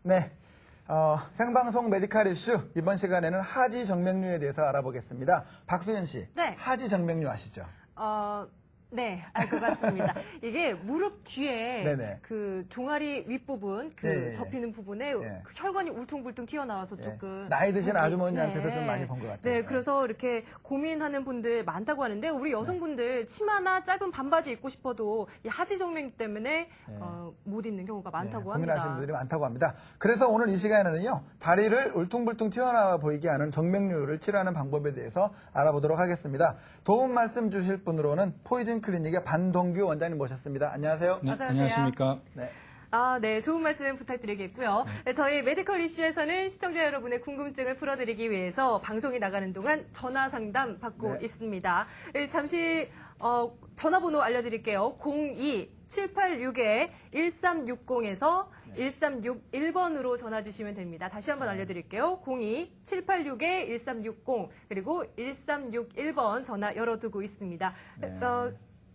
네. 생방송 메디칼 이슈 이번 시간에는 하지 정맥류에 대해서 알아보겠습니다. 박수현 씨, 네. 하지 정맥류 아시죠? 네, 알 것 같습니다. 이게 무릎 뒤에 네네. 그 종아리 윗부분, 그 네. 덮이는 부분에 네. 그 혈관이 울퉁불퉁 튀어나와서 조금. 나이 드신 그게- 아주머니한테도 좀 많이 본것 같아요. 네, 그래서 이렇게 고민하는 분들 많다고 하는데, 우리 여성분들 치마나 짧은 반바지 입고 싶어도 이 하지 정맥류 때문에 못 입는 경우가 많다고 합니다. 고민하시는 분들이 많다고 합니다. 그래서 오늘 이 시간에는요, 다리를 울퉁불퉁 튀어나와 보이게 하는 정맥류를 치료하는 방법에 대해서 알아보도록 하겠습니다. 도움 말씀 주실 분으로는 포이즌 클리닉의 반동규 원장님 모셨습니다. 안녕하세요. 네, 어서 오세요. 안녕하십니까. 네. 네, 좋은 말씀 부탁드리겠고요. 네, 저희 메디컬 이슈에서는 시청자 여러분의 궁금증을 풀어드리기 위해서 방송이 나가는 동안 전화 상담 받고 네. 있습니다. 네, 잠시 전화번호 알려드릴게요. 02-786-1360에서 1361번으로 전화 주시면 됩니다. 다시 한번 알려드릴게요. 02-786-1360 그리고 1361번 전화 열어두고 있습니다.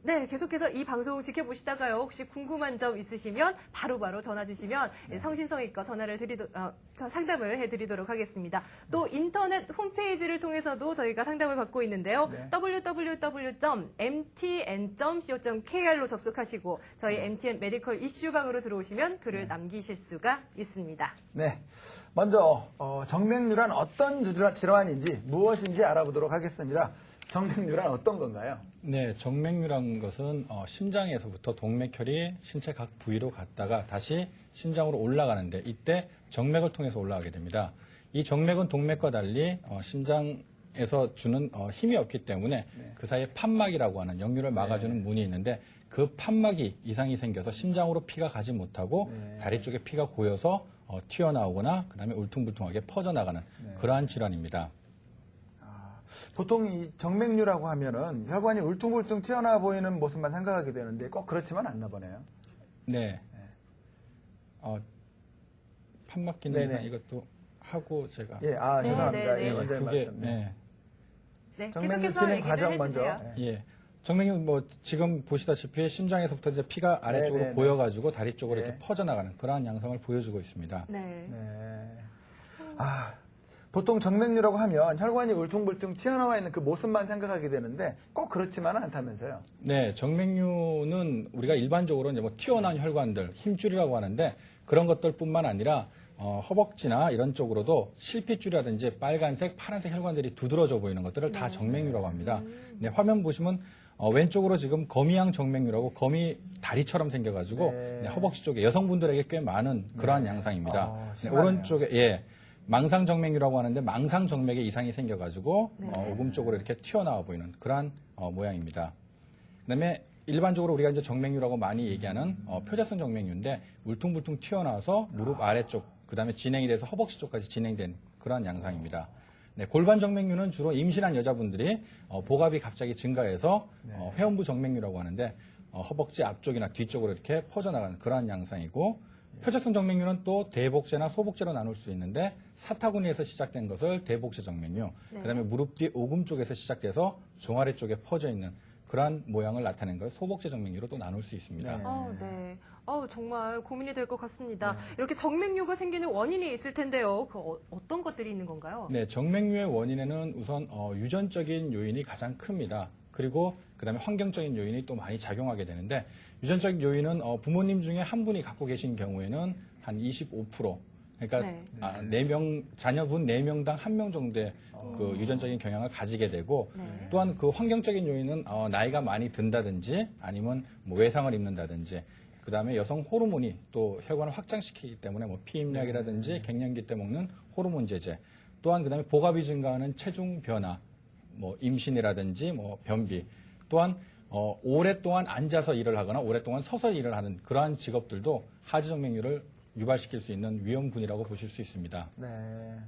네, 계속해서 이 방송 지켜보시다가요, 혹시 궁금한 점 있으시면 바로바로 전화 주시면 성심성의껏 상담을 해드리도록 하겠습니다. 또 인터넷 홈페이지를 통해서도 저희가 상담을 받고 있는데요. www.mtn.co.kr로 접속하시고 저희 MTN 메디컬 이슈방으로 들어오시면 글을 남기실 수가 있습니다. 네. 먼저, 정맥류란 어떤 질환인지, 무엇인지 알아보도록 하겠습니다. 정맥류란 어떤 건가요? 네, 정맥류란 것은 심장에서부터 동맥혈이 신체 각 부위로 갔다가 다시 심장으로 올라가는데 이때 정맥을 통해서 올라가게 됩니다. 이 정맥은 동맥과 달리 심장에서 주는 힘이 없기 때문에 그 사이에 판막이라고 하는 역류를 막아주는 문이 있는데 그 판막이 이상이 생겨서 심장으로 피가 가지 못하고 다리 쪽에 피가 고여서 튀어나오거나 그다음에 울퉁불퉁하게 퍼져나가는 그러한 질환입니다. 보통 이 정맥류라고 하면은 혈관이 울퉁불퉁 튀어나와 보이는 모습만 생각하게 되는데 꼭 그렇지만 않나 보네요. 네. 판막 기능 네네. 이상 이것도 하고 제가 예, 죄송합니다. 네, 예, 네. 원장님 그게 말씀. 네. 네, 정맥류 계속해서 진행 얘기를 과정 먼저. 해주세요. 예. 정맥류 지금 보시다시피 심장에서부터 이제 피가 아래쪽으로 네. 고여가지고 다리 쪽으로 네. 이렇게 퍼져나가는 그러한 양상을 보여주고 있습니다. 네. 네. 보통 정맥류라고 하면 혈관이 울퉁불퉁 튀어나와 있는 그 모습만 생각하게 되는데 꼭 그렇지만은 않다면서요. 네, 정맥류는 우리가 일반적으로 이제 뭐 튀어나온 혈관들, 힘줄이라고 하는데 그런 것들뿐만 아니라 허벅지나 이런 쪽으로도 실핏줄이라든지 빨간색, 파란색 혈관들이 두드러져 보이는 것들을 다 정맥류라고 합니다. 네, 화면 보시면 왼쪽으로 지금 거미양 정맥류라고 거미 다리처럼 생겨가지고 네, 허벅지 쪽에 여성분들에게 꽤 많은 그러한 양상입니다. 네, 심하네요. 오른쪽에 망상 정맥류라고 하는데 망상 정맥에 이상이 생겨가지고 오금 쪽으로 이렇게 튀어나와 보이는 그러한 모양입니다. 그다음에 일반적으로 우리가 이제 정맥류라고 많이 얘기하는 표자성 정맥류인데 울퉁불퉁 튀어나와서 무릎 아래쪽 그다음에 진행이 돼서 허벅지 쪽까지 진행된 그러한 양상입니다. 네, 골반 정맥류는 주로 임신한 여자분들이 복압이 갑자기 증가해서 회음부 정맥류라고 하는데 허벅지 앞쪽이나 뒤쪽으로 이렇게 퍼져나가는 그러한 양상이고 표적성 정맥류는 또 대복제나 소복제로 나눌 수 있는데 사타구니에서 시작된 것을 대복제 정맥류, 그다음에 무릎 뒤 오금 쪽에서 시작돼서 종아리 쪽에 퍼져 있는 그러한 모양을 나타낸 걸 소복제 정맥류로 또 나눌 수 있습니다. 네. 정말 고민이 될 것 같습니다. 이렇게 정맥류가 생기는 원인이 있을 텐데요. 어떤 것들이 있는 건가요? 네, 정맥류의 원인에는 우선 유전적인 요인이 가장 큽니다. 그리고 그다음에 환경적인 요인이 또 많이 작용하게 되는데 유전적인 요인은 부모님 중에 한 분이 갖고 계신 경우에는 한 25%, 그러니까 자녀분 4명당 1명 정도의 그 유전적인 경향을 가지게 되고 또한 그 환경적인 요인은 나이가 많이 든다든지 아니면 뭐 외상을 입는다든지 그다음에 여성 호르몬이 또 혈관을 확장시키기 때문에 뭐 피임약이라든지 갱년기 때 먹는 호르몬 제제 또한 그다음에 복압이 증가하는 체중 변화 뭐 임신이라든지 뭐 변비 또한 오랫동안 앉아서 일을 하거나 오랫동안 서서 일을 하는 그러한 직업들도 하지 정맥류를 유발시킬 수 있는 위험군이라고 보실 수 있습니다. 네.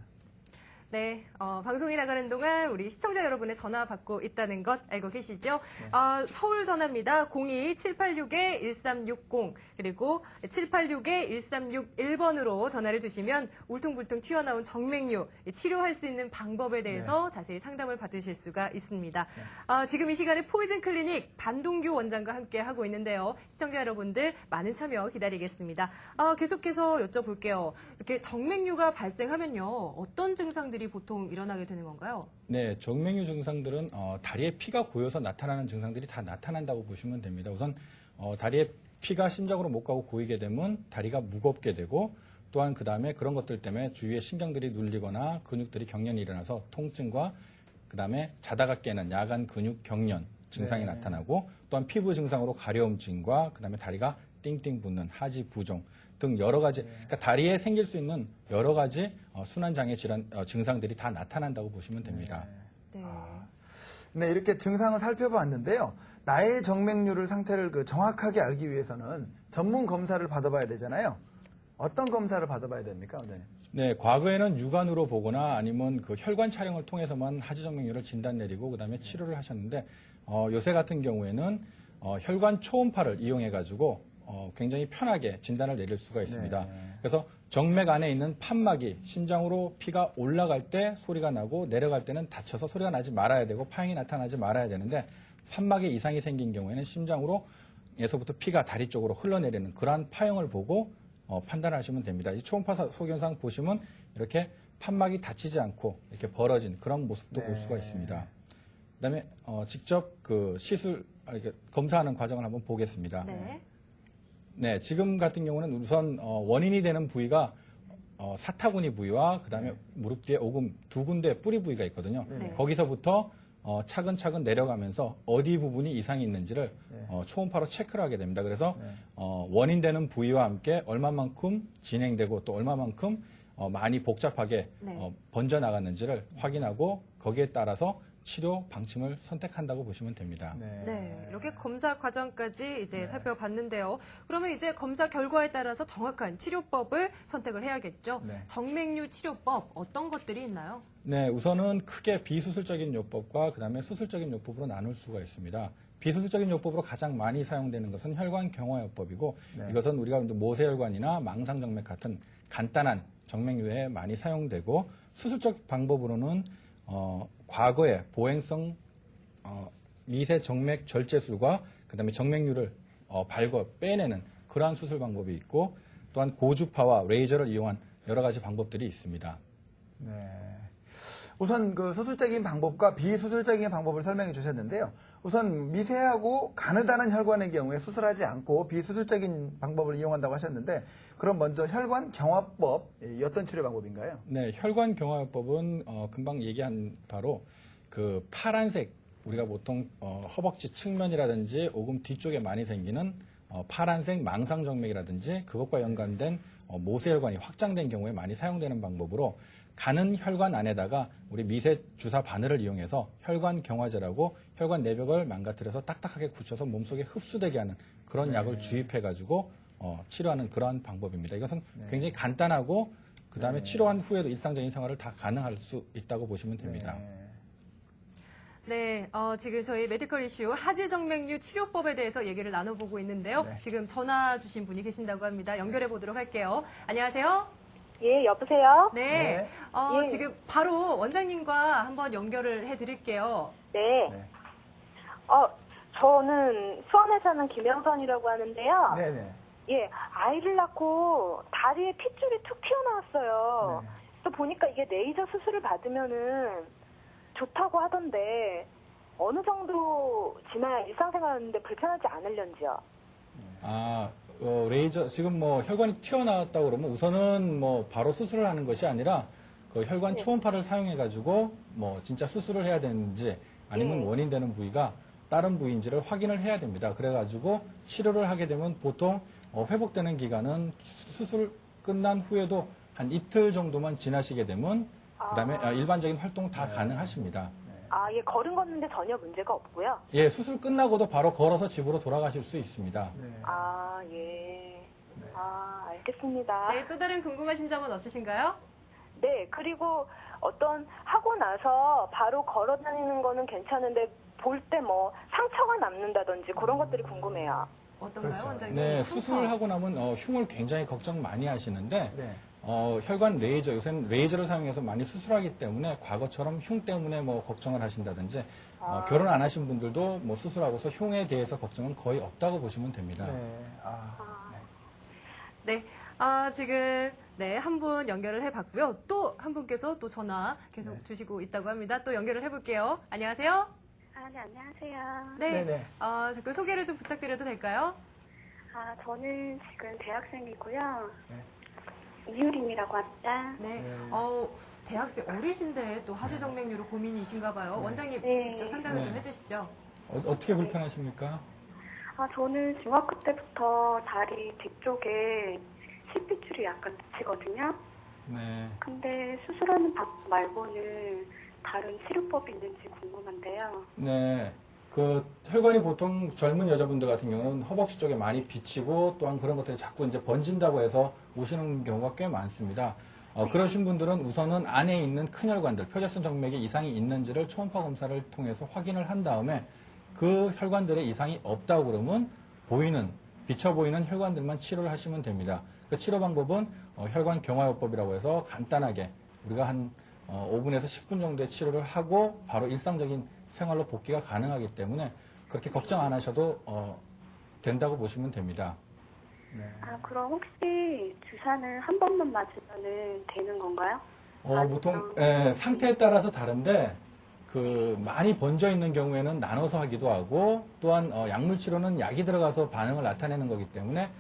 네, 방송이 나가는 동안 우리 시청자 여러분의 전화 받고 있다는 것 알고 계시죠? 서울 전화입니다. 02-786-1360 그리고 786-1361번으로 전화를 주시면 울퉁불퉁 튀어나온 정맥류 치료할 수 있는 방법에 대해서 자세히 상담을 받으실 수가 있습니다. 지금 이 시간에 포이즌 클리닉 반동규 원장과 함께 하고 있는데요. 시청자 여러분들 많은 참여 기다리겠습니다. 계속해서 여쭤볼게요. 이렇게 정맥류가 발생하면요. 어떤 증상들이 보통 일어나게 되는 건가요? 네, 정맥류 증상들은 다리에 피가 고여서 나타나는 증상들이 다 나타난다고 보시면 됩니다. 우선 다리에 피가 심장으로 못 가고 고이게 되면 다리가 무겁게 되고 또한 그 다음에 그런 것들 때문에 주위에 신경들이 눌리거나 근육들이 경련이 일어나서 통증과 그 다음에 자다가 깨는 야간 근육 경련 증상이 나타나고 또한 피부 증상으로 가려움증과 그 다음에 다리가 띵띵 붓는 하지 부종 등 여러 가지 그러니까 다리에 생길 수 있는 여러 가지 순환장애 질환 증상들이 다 나타난다고 보시면 됩니다. 네. 네, 이렇게 증상을 살펴봤는데요. 나의 정맥류를 상태를 정확하게 알기 위해서는 전문 검사를 받아봐야 되잖아요. 어떤 검사를 받아봐야 됩니까, 원장님? 네, 과거에는 육안으로 보거나 아니면 그 혈관 촬영을 통해서만 하지정맥류를 진단 내리고 그다음에 치료를 하셨는데 요새 같은 경우에는 혈관 초음파를 이용해 가지고 굉장히 편하게 진단을 내릴 수가 있습니다. 그래서 정맥 안에 있는 판막이 심장으로 피가 올라갈 때 소리가 나고 내려갈 때는 다쳐서 소리가 나지 말아야 되고 파형이 나타나지 말아야 되는데 판막에 이상이 생긴 경우에는 심장으로 에서부터 피가 다리 쪽으로 흘러내리는 그러한 파형을 보고 판단하시면 됩니다. 이 초음파 소견상 보시면 이렇게 판막이 다치지 않고 이렇게 벌어진 그런 모습도 볼 수가 있습니다. 그다음에 직접 그 시술 이렇게 검사하는 과정을 한번 보겠습니다. 네, 지금 같은 경우는 우선 원인이 되는 부위가 사타구니 부위와 그다음에 무릎 뒤에 오금 두 군데 뿌리 부위가 있거든요. 거기서부터 차근차근 내려가면서 어디 부분이 이상이 있는지를 초음파로 체크를 하게 됩니다. 그래서 원인 되는 부위와 함께 얼마만큼 진행되고 또 얼마만큼 많이 복잡하게 번져 나갔는지를 확인하고 거기에 따라서 치료 방침을 선택한다고 보시면 됩니다. 네, 이렇게 검사 과정까지 이제 살펴봤는데요. 그러면 이제 검사 결과에 따라서 정확한 치료법을 선택을 해야겠죠. 정맥류 치료법 어떤 것들이 있나요? 네, 우선은 크게 비수술적인 요법과 그다음에 수술적인 요법으로 나눌 수가 있습니다. 비수술적인 요법으로 가장 많이 사용되는 것은 혈관 경화요법이고 이것은 우리가 모세혈관이나 망상정맥 같은 간단한 정맥류에 많이 사용되고 수술적 방법으로는 과거에 보행성 미세 정맥 절제술과 그다음에 정맥류를 빼내는 그러한 수술 방법이 있고 또한 고주파와 레이저를 이용한 여러 가지 방법들이 있습니다. 네. 우선 그 수술적인 방법과 비수술적인 방법을 설명해 주셨는데요. 우선 미세하고 가느다란 혈관의 경우에 수술하지 않고 비수술적인 방법을 이용한다고 하셨는데 그럼 먼저 혈관 경화법 어떤 치료 방법인가요? 네, 혈관 경화요법은 금방 얘기한 바로 그 파란색 우리가 보통 허벅지 측면이라든지 오금 뒤쪽에 많이 생기는 파란색 망상정맥이라든지 그것과 연관된 모세혈관이 확장된 경우에 많이 사용되는 방법으로 가는 혈관 안에다가 우리 미세 주사 바늘을 이용해서 혈관 경화제라고 혈관 내벽을 망가뜨려서 딱딱하게 굳혀서 몸속에 흡수되게 하는 그런 약을 주입해가지고 치료하는 그러한 방법입니다. 이것은 굉장히 간단하고 그 다음에 치료한 후에도 일상적인 생활을 다 가능할 수 있다고 보시면 됩니다. 네, 지금 저희 메디컬 이슈 하지정맥류 치료법에 대해서 얘기를 나눠보고 있는데요. 지금 전화 주신 분이 계신다고 합니다. 연결해 보도록 할게요. 안녕하세요. 예, 여보세요? 네, 예. 지금 바로 원장님과 한번 연결을 해드릴게요. 네. 저는 수원에 사는 김영선이라고 하는데요. 네네. 예, 아이를 낳고 다리에 핏줄이 툭 튀어나왔어요. 또 보니까 이게 레이저 수술을 받으면은 좋다고 하던데 어느 정도 지나야 일상생활하는데 불편하지 않을런지요? 레이저 지금 뭐 혈관이 튀어나왔다고 그러면 우선은 뭐 바로 수술을 하는 것이 아니라 그 혈관 초음파를 사용해 가지고 뭐 진짜 수술을 해야 되는지 아니면 원인되는 부위가 다른 부위인지를 확인을 해야 됩니다. 그래 가지고 치료를 하게 되면 보통 회복되는 기간은 수술 끝난 후에도 한 이틀 정도만 지나시게 되면 그다음에 일반적인 활동 다 가능하십니다. 예, 걸음 걷는데 전혀 문제가 없고요. 예, 수술 끝나고도 바로 걸어서 집으로 돌아가실 수 있습니다. 예. 알겠습니다. 네, 또 다른 궁금하신 점은 없으신가요? 네, 그리고 어떤 하고 나서 바로 걸어 다니는 거는 괜찮은데 볼 때 뭐 상처가 남는다든지 그런 것들이 궁금해요. 어떤가요, 그렇죠. 원장님? 네, 상처. 수술을 하고 나면 흉을 굉장히 걱정 많이 하시는데 네. 혈관 레이저, 요새는 레이저를 사용해서 많이 수술하기 때문에 과거처럼 흉 때문에 뭐 걱정을 하신다든지 결혼 안 하신 분들도 뭐 수술하고서 흉에 대해서 걱정은 거의 없다고 보시면 됩니다. 네. 네, 지금 네, 한 분 연결을 해봤고요. 또 한 분께서 또 전화 계속 주시고 있다고 합니다. 또 연결을 해볼게요. 안녕하세요. 네, 안녕하세요. 네, 네네. 잠깐 소개를 좀 부탁드려도 될까요? 저는 지금 대학생이고요. 이유림이라고 합니다. 네, 대학생 어리신데 또 하지정맥류로 고민이신가 봐요. 원장님 네. 직접 상담을 네. 좀 해주시죠. 어떻게 불편하십니까? 저는 중학교 때부터 다리 뒤쪽에 실핏줄이 약간 붙이거든요. 네. 근데 수술하는 방법 말고는 다른 치료법이 있는지 궁금한데요. 네. 그 혈관이 보통 젊은 여자분들 같은 경우는 허벅지 쪽에 많이 비치고 또한 그런 것들이 자꾸 이제 번진다고 해서 오시는 경우가 꽤 많습니다. 그러신 분들은 우선은 안에 있는 큰 혈관들, 표재성 정맥에 이상이 있는지를 초음파 검사를 통해서 확인을 한 다음에 그 혈관들에 이상이 없다고 그러면 비쳐 보이는 혈관들만 치료를 하시면 됩니다. 그 치료 방법은 혈관 경화요법이라고 해서 간단하게 우리가 한 5분에서 10분 정도의 치료를 하고 바로 일상적인 생활로 복귀가 가능하기 때문에 그렇게 걱정 안 하셔도 된다고 보시면 됩니다. 네. 그럼 혹시 주사는 한 번만 맞으면 되는 건가요? 보통 상태에 따라서 다른데 그 많이 번져 있는 경우에는 나눠서 하기도 하고 또한 약물 치료는 약이 들어가서 반응을 나타내는 거기 때문에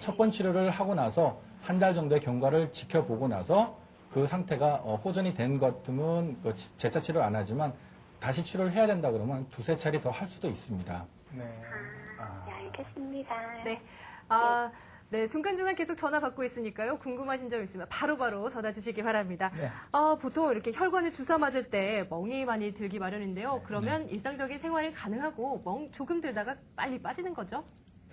첫 번 치료를 하고 나서 한 달 정도의 경과를 지켜보고 나서 그 상태가 호전이 된 것 같으면 재차 치료 안 하지만 다시 치료를 해야 된다 그러면 두세 차례 더 할 수도 있습니다. 네. 네, 알겠습니다. 네. 네, 중간중간 계속 전화 받고 있으니까요. 궁금하신 점 있으면 바로바로 전화 주시기 바랍니다. 네. 보통 이렇게 혈관에 주사 맞을 때 멍이 많이 들기 마련인데요. 그러면 일상적인 생활이 가능하고 멍 조금 들다가 빨리 빠지는 거죠?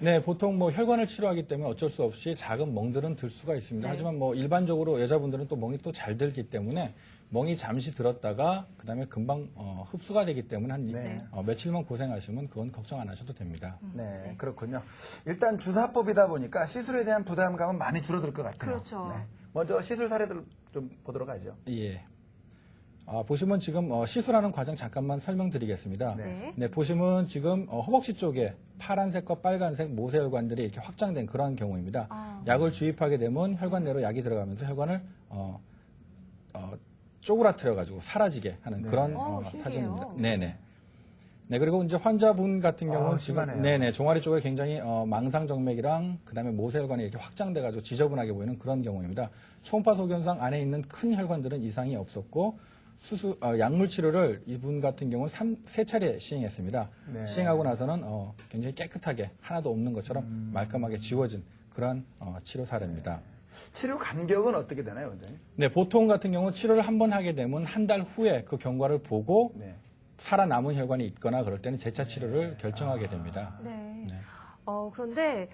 네, 보통 뭐 혈관을 치료하기 때문에 어쩔 수 없이 작은 멍들은 들 수가 있습니다. 네. 하지만 뭐 일반적으로 여자분들은 또 멍이 또 잘 들기 때문에 멍이 잠시 들었다가 그다음에 금방 흡수가 되기 때문에 한 네. 며칠만 고생하시면 그건 걱정 안 하셔도 됩니다. 네, 그렇군요. 일단 주사법이다 보니까 시술에 대한 부담감은 많이 줄어들 것 같아요. 그렇죠. 네. 먼저 시술 사례들 좀 보도록 하죠. 예. 보시면 지금 시술하는 과정 잠깐만 설명드리겠습니다. 네. 네. 보시면 지금 허벅지 쪽에 파란색과 빨간색 모세혈관들이 이렇게 확장된 그런 경우입니다. 약을 주입하게 되면 혈관 내로 약이 들어가면서 혈관을 쪼그라뜨려가지고 사라지게 하는 그런 신기해요. 사진입니다. 네네. 네, 그리고 이제 환자분 같은 경우는 지금, 심하네요. 네네, 종아리 쪽에 굉장히 망상정맥이랑 그 다음에 모세혈관이 이렇게 확장돼가지고 지저분하게 보이는 그런 경우입니다. 초음파 소견상 안에 있는 큰 혈관들은 이상이 없었고, 약물 치료를 이분 같은 경우는 세 차례 시행했습니다. 네. 시행하고 나서는 굉장히 깨끗하게 하나도 없는 것처럼 말끔하게 지워진 그런 치료 사례입니다. 치료 간격은 어떻게 되나요, 원장님? 네, 보통 같은 경우 치료를 한 번 하게 되면 한 달 후에 그 경과를 보고 네. 살아남은 혈관이 있거나 그럴 때는 재차 치료를 결정하게 됩니다. 네. 네. 그런데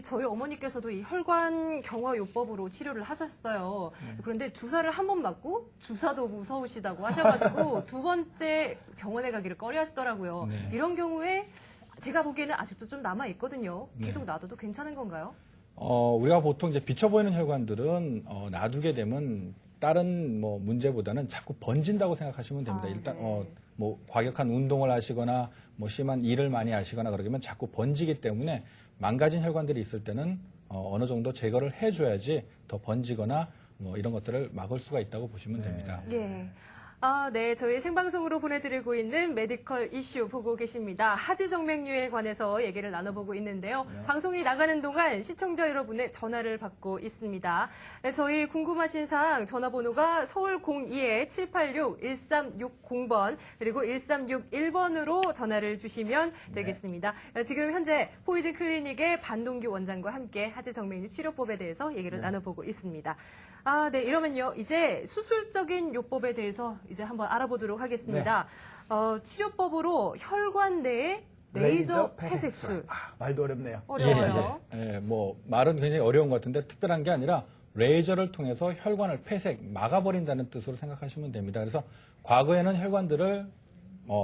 저희 어머니께서도 이 혈관 경화요법으로 치료를 하셨어요. 그런데 주사를 한 번 맞고 주사도 무서우시다고 하셔가지고 두 번째 병원에 가기를 꺼려하시더라고요. 네. 이런 경우에 제가 보기에는 아직도 좀 남아 있거든요. 계속 놔둬도 괜찮은 건가요? 우리가 보통 이제 비쳐 보이는 혈관들은 놔두게 되면 다른 뭐 문제보다는 자꾸 번진다고 생각하시면 됩니다. 일단 뭐 과격한 운동을 하시거나 뭐 심한 일을 많이 하시거나 그러면 자꾸 번지기 때문에 망가진 혈관들이 있을 때는 어느 정도 제거를 해줘야지 더 번지거나 뭐 이런 것들을 막을 수가 있다고 보시면 됩니다. 예. 네. 저희 생방송으로 보내드리고 있는 메디컬 이슈 보고 계십니다. 하지정맥류에 관해서 얘기를 나눠보고 있는데요. 방송이 나가는 동안 시청자 여러분의 전화를 받고 있습니다. 네, 저희 궁금하신 사항 전화번호가 서울 02-786-1360번 그리고 1361번으로 전화를 주시면 되겠습니다. 지금 현재 포이즌 클리닉의 반동규 원장과 함께 하지정맥류 치료법에 대해서 얘기를 나눠보고 있습니다. 네. 이러면요. 이제 수술적인 요법에 대해서 이제 한번 알아보도록 하겠습니다. 치료법으로 혈관 내에 레이저 폐색술. 말도 어렵네요. 어려워요. 뭐 말은 굉장히 어려운 것 같은데 특별한 게 아니라 레이저를 통해서 혈관을 폐색, 막아버린다는 뜻으로 생각하시면 됩니다. 그래서 과거에는 혈관들을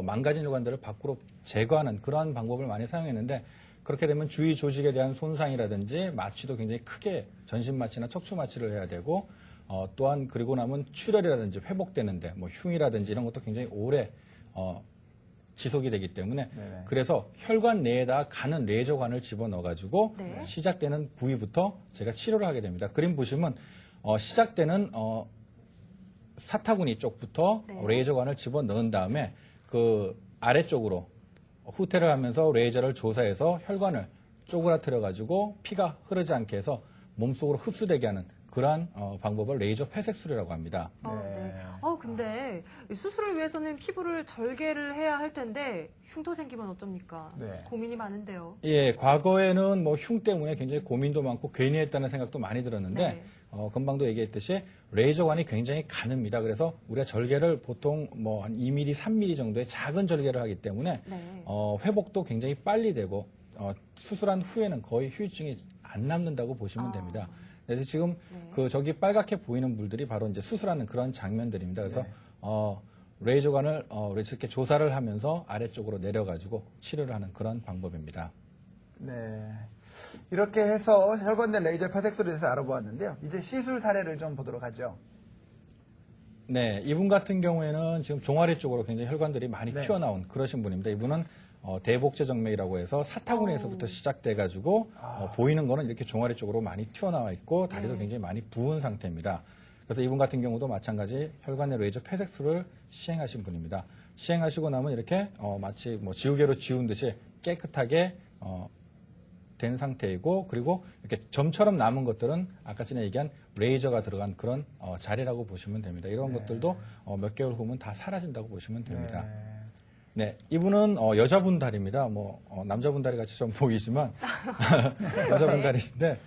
망가진 혈관들을 밖으로 제거하는 그러한 방법을 많이 사용했는데 그렇게 되면 주위 조직에 대한 손상이라든지 마취도 굉장히 크게 전신 마취나 척추 마취를 해야 되고 또한 그리고 나면 출혈이라든지 회복되는데 뭐 흉이라든지 이런 것도 굉장히 오래 지속이 되기 때문에 네네. 그래서 혈관 내에다 가는 레이저관을 집어넣어가지고 네. 시작되는 부위부터 제가 치료를 하게 됩니다. 그림 보시면 시작되는 사타구니 쪽부터 네. 레이저관을 집어넣은 다음에 그 아래쪽으로 후퇴를 하면서 레이저를 조사해서 혈관을 쪼그라뜨려가지고 피가 흐르지 않게 해서 몸속으로 흡수되게 하는 그러한 방법을 레이저 폐색술이라고 합니다. 네. 근데 수술을 위해서는 피부를 절개를 해야 할 텐데 흉터 생기면 어쩝니까? 네. 고민이 많은데요. 예, 과거에는 뭐 흉 때문에 굉장히 고민도 많고 괜히 했다는 생각도 많이 들었는데 네. 금방도 얘기했듯이 레이저관이 굉장히 가늡니다. 그래서 우리가 절개를 보통 뭐 한 2mm, 3mm 정도의 작은 절개를 하기 때문에 네. 회복도 굉장히 빨리 되고 수술한 후에는 거의 후유증이 안 남는다고 보시면 됩니다. 그래서 지금 그 저기 빨갛게 보이는 물들이 바로 이제 수술하는 그런 장면들입니다. 그래서 레이저관을 이렇게 조사를 하면서 아래쪽으로 내려가지고 치료를 하는 그런 방법입니다. 네. 이렇게 해서 혈관 내 레이저 폐색술에 대해서 알아보았는데요. 이제 시술 사례를 좀 보도록 하죠. 네, 이분 같은 경우에는 지금 종아리 쪽으로 굉장히 혈관들이 많이 네. 튀어나온 그러신 분입니다. 이분은 대복제 정맥이라고 해서 사타구니에서부터 시작돼가지고 보이는 거는 이렇게 종아리 쪽으로 많이 튀어나와 있고 다리도 굉장히 많이 부은 상태입니다. 그래서 이분 같은 경우도 마찬가지 혈관 내 레이저 폐색술을 시행하신 분입니다. 시행하시고 나면 이렇게 마치 뭐 지우개로 지운 듯이 깨끗하게 된 상태이고 그리고 이렇게 점처럼 남은 것들은 아까 전에 얘기한 레이저가 들어간 그런 자리라고 보시면 됩니다. 이런 것들도 몇 개월 후면 다 사라진다고 보시면 됩니다. 네, 이분은 여자분 다리입니다. 남자분 다리 같이 좀 보이지만 여자분 다리인데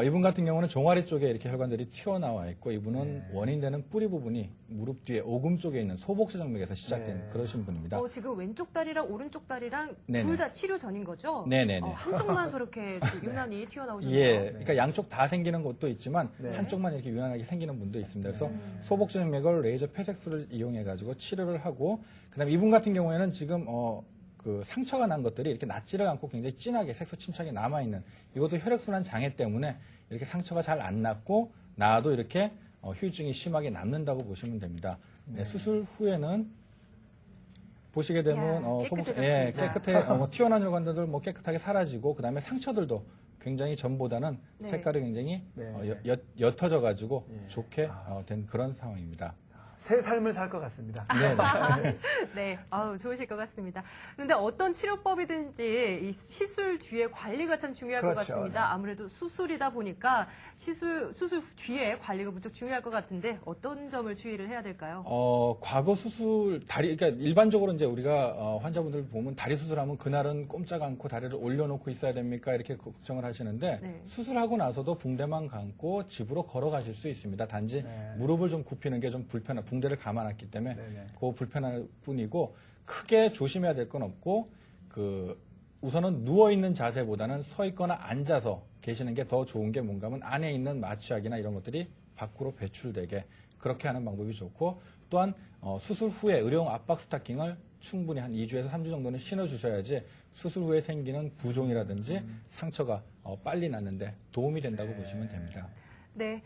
이분 같은 경우는 종아리 쪽에 이렇게 혈관들이 튀어나와 있고 이분은 원인되는 뿌리 부분이 무릎 뒤에 오금 쪽에 있는 소복제 정맥에서 시작된 그러신 분입니다. 지금 왼쪽 다리랑 오른쪽 다리랑 네네. 둘 다 치료 전인 거죠? 네네네. 한쪽만 저렇게 유난히 튀어나오셨네요. 예, 그러니까 양쪽 다 생기는 것도 있지만 네. 한쪽만 이렇게 유난하게 생기는 분도 있습니다. 그래서 소복정맥을 레이저 폐색술을 이용해 가지고 치료를 하고 그다음에 이분 같은 경우에는 지금 그 상처가 난 것들이 이렇게 낫지를 않고 굉장히 진하게 색소 침착이 남아 있는 이것도 혈액순환 장애 때문에 이렇게 상처가 잘 안 낫고 나도 이렇게 후유증이 심하게 남는다고 보시면 됩니다. 네, 수술 후에는 보시게 되면 이야, 깨끗해 튀어나온 혈관들도 뭐 깨끗하게 사라지고 그다음에 상처들도 굉장히 전보다는 네. 색깔이 굉장히 네. 옅어져 가지고 좋게 된 그런 상황입니다. 새 삶을 살 것 같습니다. 네, 좋으실 것 같습니다. 그런데 어떤 치료법이든지 이 시술 뒤에 관리가 참 중요할 것 그렇죠. 같습니다. 네. 아무래도 수술이다 보니까 수술 뒤에 관리가 무척 중요할 것 같은데 어떤 점을 주의를 해야 될까요? 과거 수술 그러니까 일반적으로 이제 우리가 환자분들 보면 다리 수술하면 그날은 꼼짝 않고 다리를 올려놓고 있어야 됩니까? 이렇게 걱정을 하시는데 네. 수술하고 나서도 붕대만 감고 집으로 걸어가실 수 있습니다. 단지 무릎을 좀 굽히는 게 좀 붕대를 감아놨기 때문에 네네. 그 불편할 뿐이고 크게 조심해야 될 건 없고 우선은 누워 있는 자세보다는 서 있거나 앉아서 계시는 게 더 좋은 게 뭔가 하면 안에 있는 마취약이나 이런 것들이 밖으로 배출되게 그렇게 하는 방법이 좋고 또한 수술 후에 의료용 압박 스타킹을 충분히 한 2주에서 3주 정도는 신어주셔야지 수술 후에 생기는 부종이라든지 상처가 빨리 낫는데 도움이 된다고 보시면 됩니다. 네,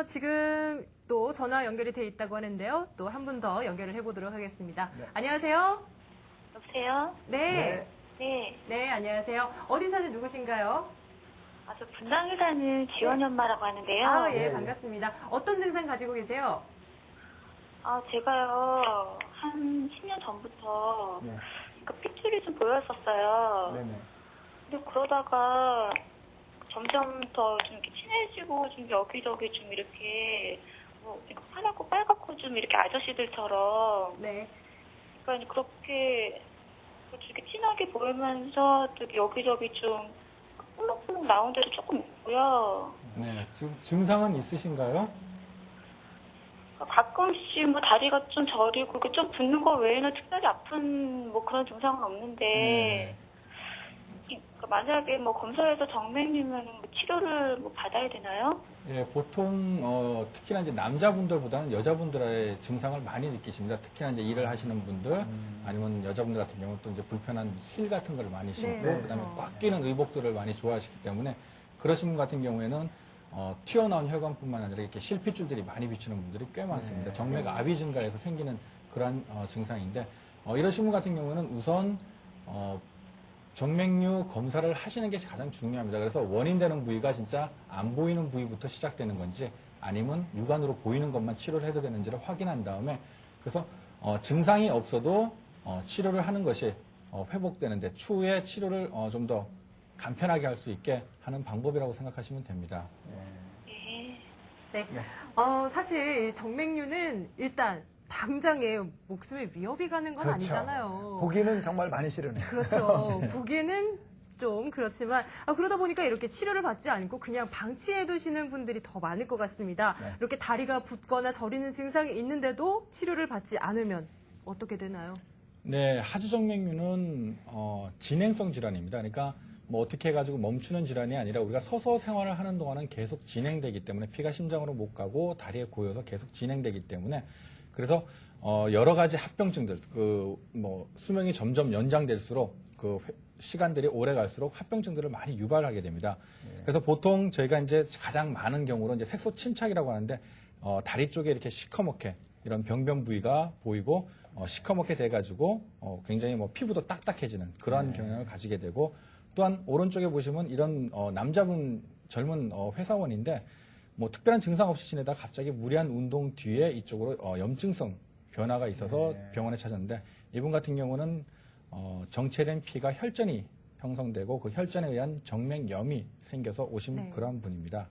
지금 또 전화 연결이 돼 있다고 하는데요. 또 한 분 더 연결을 해보도록 하겠습니다. 안녕하세요. 여보세요? 네. 네. 네, 안녕하세요. 어디 사는 누구신가요? 저 분당에 사는 지원이 엄마라고 하는데요. 예, 네, 반갑습니다. 어떤 증상 가지고 계세요? 제가요, 한 10년 전부터 네. 핏줄이 좀 보였었어요. 네네. 근데 그러다가 점점 더 좀 이렇게 친해지고 좀 여기저기 좀 이렇게 파랗고 빨갛고 좀 이렇게 아저씨들처럼 네. 그러니까 그렇게 이렇게 진하게 보이면서 또 여기저기 좀 뿔룩뿔룩 나온 데도 조금 있고요. 네, 지금 증상은 있으신가요? 가끔씩 다리가 좀 저리고 좀 붓는 거 외에는 특별히 아픈 그런 증상은 없는데 만약에 검사해서 정맥이면 치료를 받아야 되나요? 예, 보통 특히나 이제 남자분들보다는 여자분들의 증상을 많이 느끼십니다. 특히나 이제 일을 하시는 분들 아니면 여자분들 같은 경우는 또 이제 불편한 힐 같은 걸 많이 신고 네, 그다음에 그렇죠. 꽉 끼는 의복들을 많이 좋아하시기 때문에 그러신 분 같은 경우에는 튀어나온 혈관뿐만 아니라 이렇게 실핏줄들이 많이 비치는 분들이 꽤 많습니다. 정맥 압이 증가해서 생기는 그러한 증상인데 이러신 분 같은 경우는 우선 정맥류 검사를 하시는 게 가장 중요합니다. 그래서 원인되는 부위가 진짜 안 보이는 부위부터 시작되는 건지 아니면 육안으로 보이는 것만 치료를 해도 되는지를 확인한 다음에 그래서 증상이 없어도 치료를 하는 것이 회복되는데 추후에 치료를 좀 더 간편하게 할 수 있게 하는 방법이라고 생각하시면 됩니다. 네. 사실 이 정맥류는 일단 당장에 목숨에 위협이 가는 건 아니잖아요. 보기는 정말 많이 싫으네요. 그렇죠. 보기에는 좀 그렇지만 그러다 보니까 이렇게 치료를 받지 않고 그냥 방치해 두시는 분들이 더 많을 것 같습니다. 네. 이렇게 다리가 붓거나 저리는 증상이 있는데도 치료를 받지 않으면 어떻게 되나요? 네, 하지정맥류는 진행성 질환입니다. 그러니까 뭐 어떻게 해가지고 멈추는 질환이 아니라 우리가 서서 생활을 하는 동안은 계속 진행되기 때문에 피가 심장으로 못 가고 다리에 고여서 계속 진행되기 때문에 그래서 여러 가지 합병증들 뭐 수명이 점점 연장될수록 시간들이 오래 갈수록 합병증들을 많이 유발하게 됩니다. 그래서 보통 저희가 이제 가장 많은 경우로 이제 색소 침착이라고 하는데 다리 쪽에 이렇게 시커멓게 이런 병변 부위가 보이고 시커멓게 돼가지고 굉장히 뭐 피부도 딱딱해지는 그런 경향을 가지게 되고 또한 오른쪽에 보시면 이런 남자분 젊은 회사원인데 뭐 특별한 증상 없이 지내다 갑자기 무리한 운동 뒤에 이쪽으로 염증성 변화가 있어서 병원에 찾았는데 이분 같은 경우는 정체된 피가 혈전이 형성되고 그 혈전에 의한 정맥염이 생겨서 오신 그런 분입니다.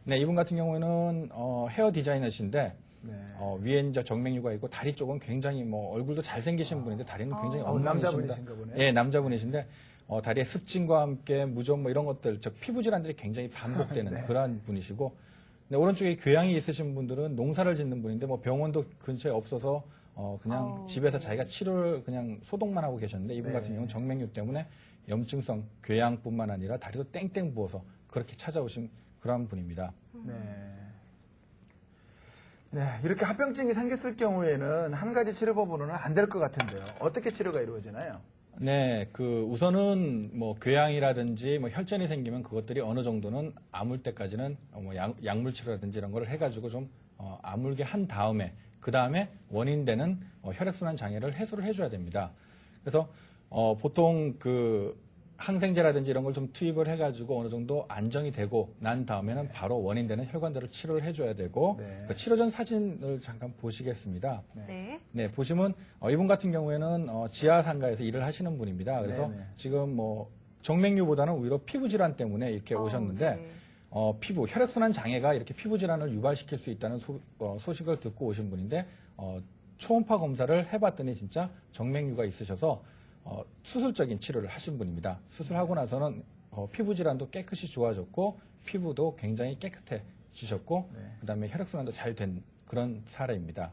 네, 이분 같은 경우에는 헤어 디자이너신데 위에 이제 정맥류가 있고 다리 쪽은 굉장히 뭐 얼굴도 잘생기신 분인데 다리는 굉장히 엉망이십니다. 남자분이신가 보네요. 예, 남자분이신데 다리에 습진과 함께 무좀 뭐 이런 것들, 즉 피부 질환들이 굉장히 반복되는 그러한 분이시고 네, 오른쪽에 교양이 있으신 분들은 농사를 짓는 분인데 뭐 병원도 근처에 없어서 그냥 집에서 자기가 치료를 그냥 소독만 하고 계셨는데 이분 같은 경우는 정맥류 때문에 염증성 궤양뿐만 아니라 다리도 땡땡 부어서 그렇게 찾아오신 그러한 분입니다. 네, 이렇게 합병증이 생겼을 경우에는 한 가지 치료법으로는 안 될 것 같은데요. 어떻게 치료가 이루어지나요? 네, 우선은 뭐 궤양이라든지 뭐 혈전이 생기면 그것들이 어느 정도는 아물 때까지는 뭐 약물 치료라든지 이런 걸 해가지고 좀 아물게 한 다음에 그 다음에 원인되는 혈액순환 장애를 해소를 해줘야 됩니다. 그래서 보통 항생제라든지 이런 걸 좀 투입을 해가지고 어느 정도 안정이 되고 난 다음에는 바로 원인되는 혈관들을 치료를 해줘야 되고 그 치료 전 사진을 잠깐 보시겠습니다. 네. 네, 보시면 이분 같은 경우에는 지하 상가에서 일을 하시는 분입니다. 그래서 네네. 지금 뭐 정맥류보다는 오히려 피부 질환 때문에 이렇게 오셨는데 네. 혈액순환 장애가 이렇게 피부 질환을 유발시킬 수 있다는 소식을 듣고 오신 분인데 초음파 검사를 해봤더니 진짜 정맥류가 있으셔서 수술적인 치료를 하신 분입니다. 수술하고 나서는 피부 질환도 깨끗이 좋아졌고 피부도 굉장히 깨끗해지셨고 그다음에 혈액순환도 잘 된 그런 사례입니다.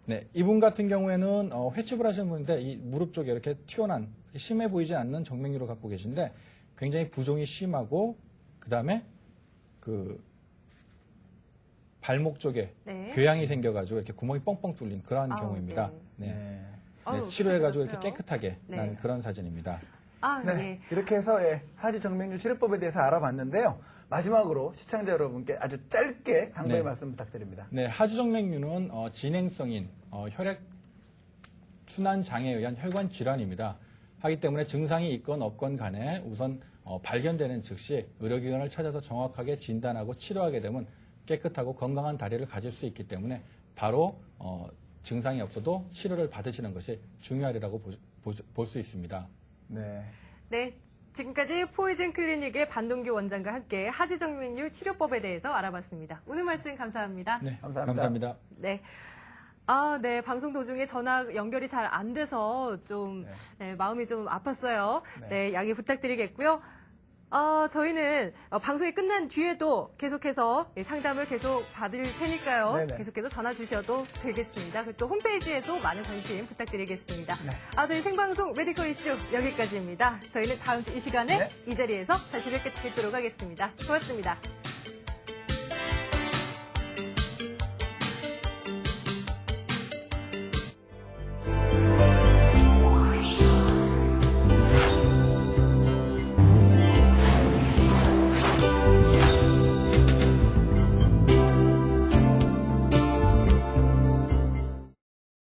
네, 이분 같은 경우에는 횟집을 하시는 분인데 이 무릎 쪽에 이렇게 튀어나온 심해 보이지 않는 정맥류를 갖고 계신데 굉장히 부종이 심하고 그다음에 발목 쪽에 궤양이 생겨가지고 이렇게 구멍이 뻥뻥 뚫린 그러한 경우입니다. 네. 네, 치료해가지고 이렇게 깨끗하게 난 그런 사진입니다. 네, 이렇게 해서 하지 정맥류 치료법에 대해서 알아봤는데요. 마지막으로 시청자 여러분께 아주 짧게 당부의 말씀 부탁드립니다. 네, 하지정맥류는 진행성인 혈액 순환 장애에 의한 혈관 질환입니다. 하기 때문에 증상이 있건 없건 간에 우선 발견되는 즉시 의료기관을 찾아서 정확하게 진단하고 치료하게 되면 깨끗하고 건강한 다리를 가질 수 있기 때문에 바로 증상이 없어도 치료를 받으시는 것이 중요하리라고 볼 수 있습니다. 네, 지금까지 포이즌 클리닉의 반동규 원장과 함께 하지정맥류 치료법에 대해서 알아봤습니다. 오늘 말씀 감사합니다. 네, 감사합니다. 네. 네, 방송 도중에 전화 연결이 잘 안 돼서 좀 마음이 좀 아팠어요. 네, 양해 부탁드리겠고요. 저희는 방송이 끝난 뒤에도 계속해서 상담을 계속 받을 테니까요. 네네. 계속해서 전화 주셔도 되겠습니다. 그리고 또 홈페이지에도 많은 관심 부탁드리겠습니다. 저희 생방송 메디컬 이슈 여기까지입니다. 저희는 다음 주 이 시간에 이 자리에서 다시 뵙도록 하겠습니다. 고맙습니다.